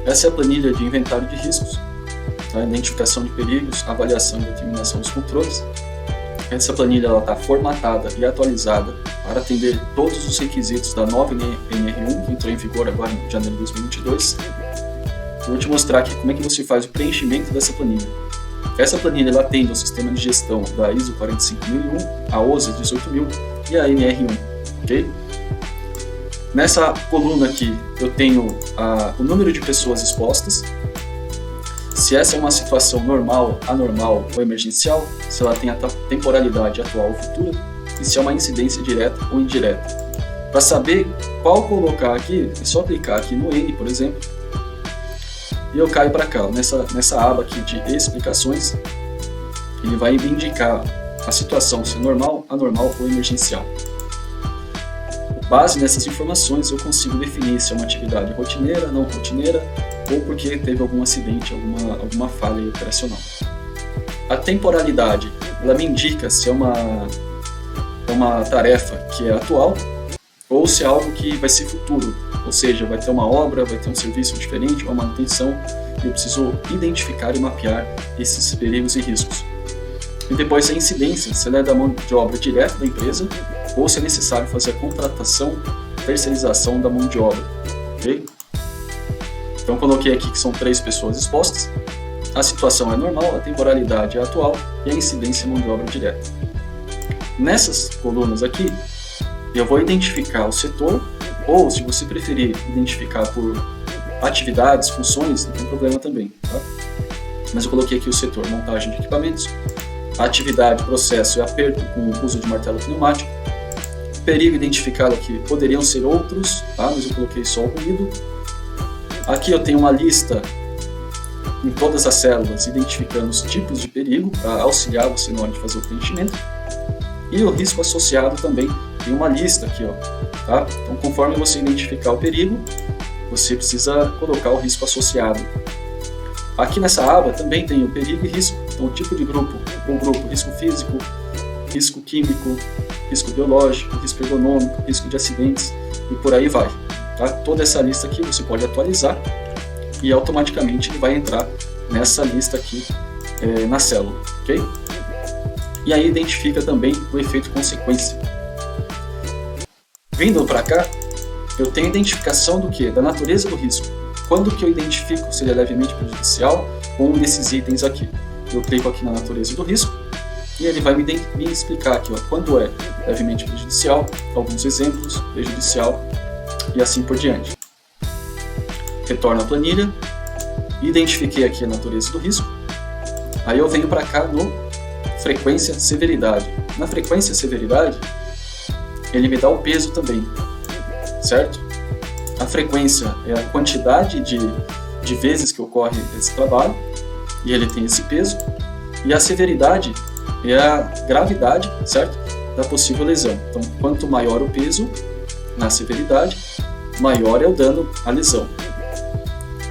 Essa é a planilha de inventário de riscos, tá? Identificação de perigos, avaliação e determinação dos controles. Essa planilha está formatada e atualizada para atender todos os requisitos da nova NR1, que entrou em vigor agora em janeiro de 2022. Eu vou te mostrar aqui como é que você faz o preenchimento dessa planilha. Essa planilha ela atende ao sistema de gestão da ISO 45001, a OSA 18000 e a NR1, ok? Nessa coluna aqui eu tenho o número de pessoas expostas, se essa é uma situação normal, anormal ou emergencial, se ela tem a temporalidade atual ou futura, e se é uma incidência direta ou indireta. Para saber qual colocar aqui, é só clicar aqui no N, por exemplo, e eu caio para cá, nessa aba aqui de explicações, ele vai me indicar a situação, se é normal, anormal ou emergencial. Com base nessas informações eu consigo definir se é uma atividade rotineira, não rotineira, ou porque teve algum acidente, alguma falha operacional. A temporalidade, ela me indica se é uma tarefa que é atual, ou se é algo que vai ser futuro, ou seja, vai ter uma obra, vai ter um serviço diferente, uma manutenção, e eu preciso identificar e mapear esses perigos e riscos. E depois a incidência, se ela é da mão de obra direta da empresa, ou se é necessário fazer a contratação, terceirização da mão de obra, ok? Então coloquei aqui que são 3 pessoas expostas, a situação é normal, a temporalidade é atual e a incidência é mão de obra direta. Nessas colunas aqui, eu vou identificar o setor, ou se você preferir identificar por atividades, funções, não tem problema também, tá? Mas eu coloquei aqui o setor, montagem de equipamentos, atividade, processo e aperto com o uso de martelo pneumático, perigo identificado aqui poderiam ser outros, tá? Mas eu coloquei só o ruído. Aqui eu tenho uma lista em todas as células identificando os tipos de perigo para auxiliar você na hora de fazer o preenchimento. E o risco associado também tem uma lista aqui, ó, tá? Então conforme você identificar o perigo, você precisa colocar o risco associado. Aqui nessa aba também tem o perigo e risco, então o tipo de grupo, o grupo risco físico, risco químico, risco biológico, risco ergonômico, risco de acidentes e por aí vai. Tá? Toda essa lista aqui você pode atualizar e automaticamente ele vai entrar nessa lista aqui na célula, ok? E aí identifica também o efeito consequência. Vindo para cá, eu tenho identificação do que? Da natureza do risco. Quando que eu identifico se ele é levemente prejudicial ou um desses itens aqui? Eu clico aqui na natureza do risco e ele vai me explicar aqui, ó, quando é levemente prejudicial, alguns exemplos, prejudicial e assim por diante. Retorno à planilha, identifiquei aqui a natureza do risco, aí eu venho para cá no frequência severidade. Na frequência severidade, ele me dá o peso também, certo? A frequência é a quantidade de vezes que ocorre esse trabalho, e ele tem esse peso, e a severidade é a gravidade, certo? Da possível lesão. Então, quanto maior o peso na severidade, maior é o dano à lesão.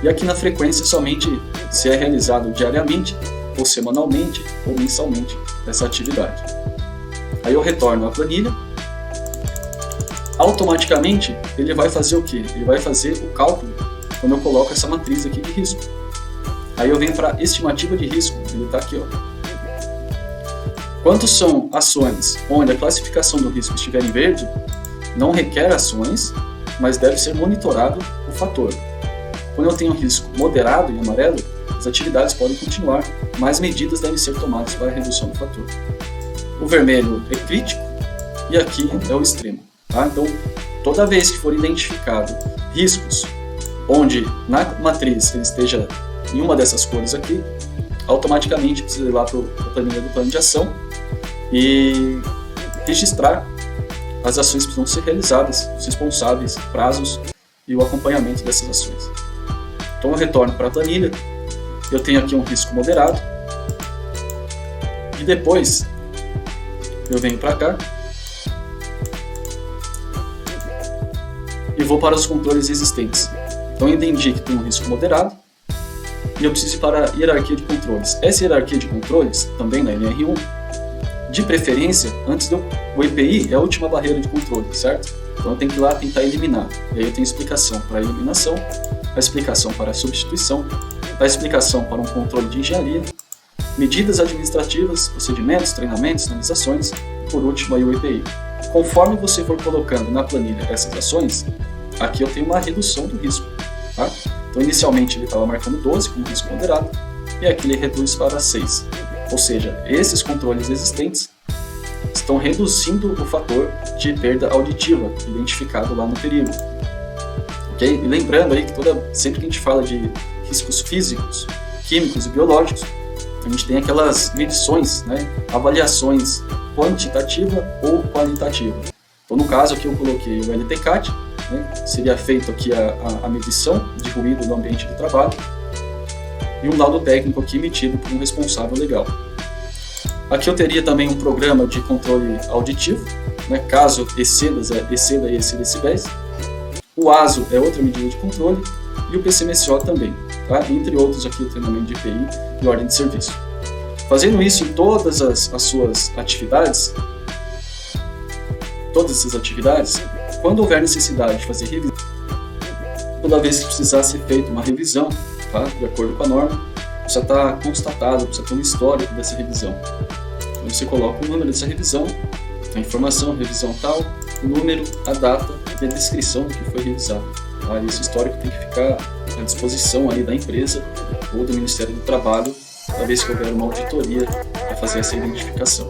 E aqui na frequência somente se é realizado diariamente, ou semanalmente, ou mensalmente essa atividade. Aí eu retorno à planilha. Automaticamente ele vai fazer o que? Ele vai fazer o cálculo quando eu coloco essa matriz aqui de risco. Aí eu venho para estimativa de risco, ele está aqui, ó. Quanto são ações onde a classificação do risco estiver em verde, não requer ações, mas deve ser monitorado o fator. Quando eu tenho risco moderado em amarelo, as atividades podem continuar, mas medidas devem ser tomadas para a redução do fator. O vermelho é crítico e aqui é o extremo. Tá? Então, toda vez que for identificado riscos onde na matriz ele esteja em uma dessas cores aqui, automaticamente precisa ir lá para a planilha do plano de ação e registrar as ações que precisam ser realizadas, os responsáveis, prazos e o acompanhamento dessas ações. Então eu retorno para a planilha, eu tenho aqui um risco moderado e depois eu venho para cá e vou para os controles existentes. Então eu entendi que tem um risco moderado e eu preciso ir para a hierarquia de controles. Essa hierarquia de controles, também na NR1, de preferência, antes do o EPI é a última barreira de controle, certo? Então eu tenho que ir lá tentar eliminar. E aí eu tenho explicação para eliminação a explicação para a substituição, a explicação para um controle de engenharia, medidas administrativas, procedimentos, treinamentos, sinalizações e, por último, aí o EPI. Conforme você for colocando na planilha essas ações, aqui eu tenho uma redução do risco. Tá? Então, inicialmente ele estava marcando 12 como risco moderado, e aqui ele reduz para 6. Ou seja, esses controles existentes estão reduzindo o fator de perda auditiva identificado lá no perigo. Okay? E lembrando aí que sempre que a gente fala de riscos físicos, químicos e biológicos, a gente tem aquelas medições, né, avaliações quantitativa ou qualitativa. Então, no caso aqui eu coloquei o LTCAT, né, seria feito aqui a medição de ruído no ambiente de trabalho, e um laudo técnico aqui emitido por um responsável legal. Aqui eu teria também um programa de controle auditivo, né, caso exceda esse decibéis. O ASO é outra medida de controle e o PCMSO também, tá? Entre outros aqui o treinamento de EPI e ordem de serviço. Fazendo isso em todas as suas atividades, quando houver necessidade de fazer revisão, toda vez que precisar ser feita uma revisão, tá? De acordo com a norma, precisa estar constatado, precisa ter um histórico dessa revisão. Então você coloca o número dessa revisão, a informação, revisão tal, o número, a data e a descrição do que foi revisado. Tá? Esse histórico tem que ficar à disposição ali da empresa ou do Ministério do Trabalho, toda vez que houver uma auditoria para fazer essa identificação.